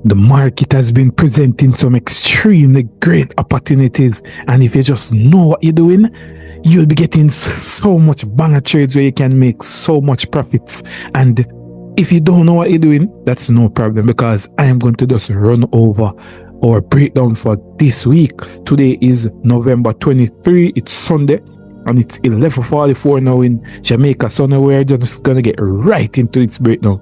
The market has been presenting some extremely great opportunities, and if you just know what you're doing, you'll be getting so much banger trades where you can make so much profits. And if you don't know what you're doing, that's no problem, because I am going to just run over our breakdown for this week. Today is November 23, it's Sunday, and it's 11:44 now in Jamaica, so now we're just going to get right into its breakdown.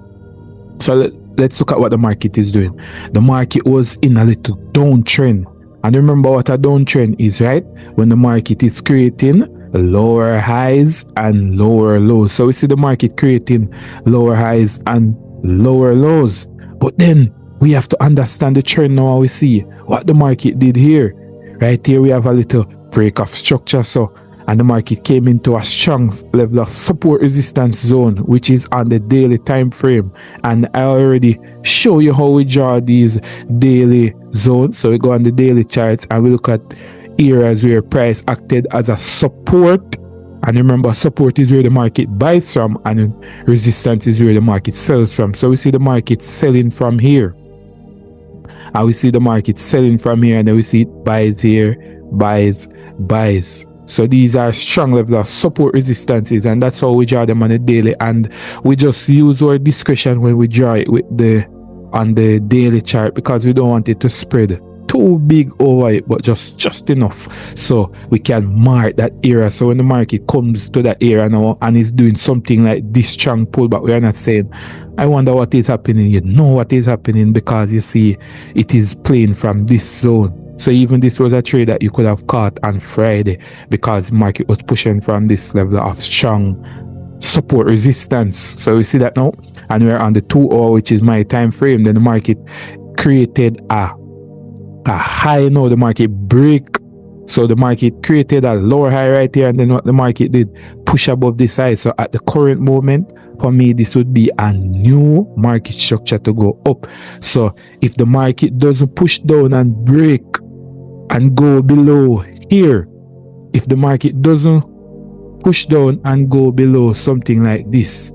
So let's look at what the market is doing. The market was in a little downtrend. And remember what a downtrend is, right? When the market is creating lower highs and lower lows. So we see the market creating lower highs and lower lows. But then we have to understand the trend now. We see what the market did here. Right here we have a little break of structure. And the market came into a strong level of support resistance zone, which is on the daily time frame. And I already show you how we draw these daily zones. So we go on the daily charts and we look at areas where price acted as a support. And remember, support is where the market buys from, and resistance is where the market sells from. So we see the market selling from here, and we see the market selling from here, and then we see it buys here, buys. So these are strong level of support resistances, and that's how we draw them on the daily. And we just use our discretion when we draw it on the daily chart, because we don't want it to spread too big over it, but just enough so we can mark that area. So when the market comes to that area now and is doing something like this strong pullback, we are not saying, I wonder what is happening. You know what is happening, because you see it is playing from this zone. So even this was a trade that you could have caught on Friday, because the market was pushing from this level of strong support resistance. So we see that now, and we're on the 2 hour, which is my time frame. Then the market created a high now. The market break. So the market created a lower high right here, and then what the market did, push above this high. So at the current moment, for me, this would be a new market structure to go up. So if the market doesn't push down and break and go below here, if the market doesn't push down and go below something like this,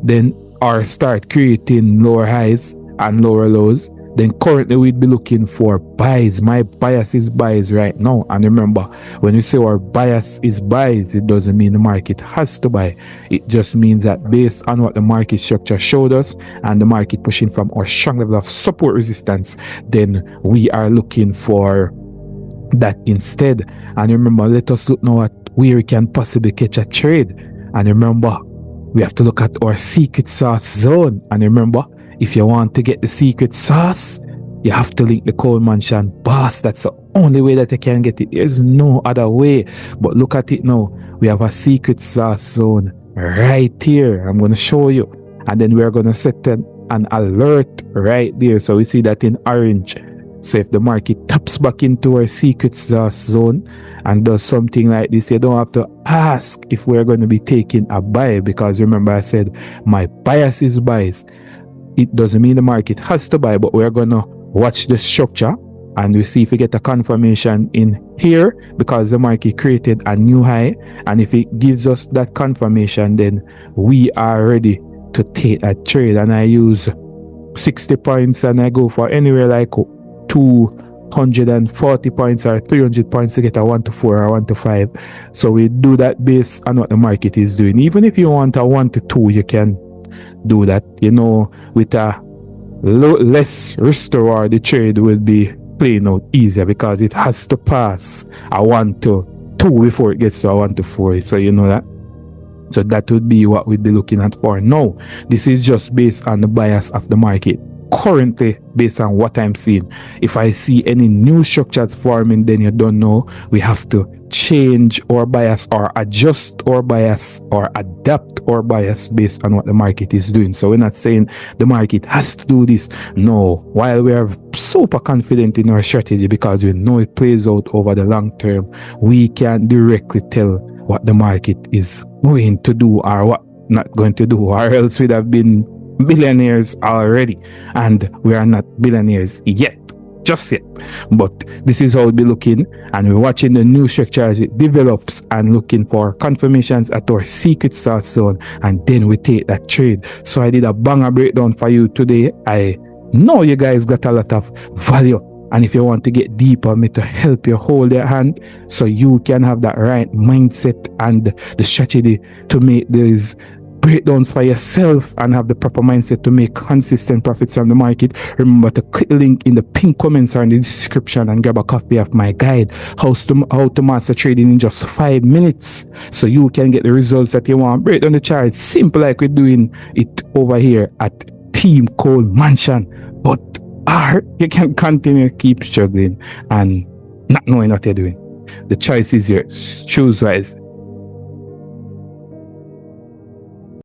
then or start creating lower highs and lower lows, then currently we'd be looking for buys. My bias is buys right now. And remember, when we say our bias is buys, it doesn't mean the market has to buy. It just means that based on what the market structure showed us, and the market pushing from our strong level of support resistance, then we are looking for that instead. And remember, let us look now at where we can possibly catch a trade. And remember, we have to look at our secret sauce zone. And remember, if you want to get the secret sauce, you have to link the Cold Mansion boss. That's the only way that you can get it. There's no other way. But look at it now. We have a secret sauce zone right here. I'm going to show you. And then we're going to set an alert right there. So we see that in orange. So if the market taps back into our secret sauce zone and does something like this, you don't have to ask if we're going to be taking a buy, because remember I said my bias is buys. It doesn't mean the market has to buy, but we're going to watch the structure and we see if we get a confirmation in here, because the market created a new high. And if it gives us that confirmation, then we are ready to take that trade. And I use 60 points and I go for anywhere like 240 points or 300 points to get a 1 to 4 or 1 to 5. So we do that based on what the market is doing. Even if you want a 1 to 2, you can do that. You know, with a less risk reward, the trade will be playing out easier, because it has to pass a 1 to 2 before it gets to a 1 to 4. So you know that. So that would be what we'd be looking at for now. This is just based on the bias of the market currently, based on what I'm seeing. If I see any new structures forming, then you don't know, we have to change our bias or adjust our bias or adapt our bias based on what the market is doing. So we're not saying the market has to do this. No, while we are super confident in our strategy, because we know it plays out over the long term, we can't directly tell what the market is going to do or what not going to do, or else we'd have been billionaires already, and we are not billionaires yet, just yet. But this is how we'll be looking, and we're watching the new structure as it develops and looking for confirmations at our secret sauce zone, and then we take that trade. So I did a banger breakdown for you today. I Now you guys got a lot of value. And if you want to get deeper, me to help you hold your hand so you can have that right mindset and the strategy to make these breakdowns for yourself and have the proper mindset to make consistent profits from the market. Remember to click the link in the pinned comments or in the description and grab a copy of my guide, how to master trading in just 5 minutes, so you can get the results that you want. Break down the chart, simple like we're doing it over here at Team Cold Mansion. But or you can continue to keep struggling and not knowing what you're doing. The choice is yours. Choose wise.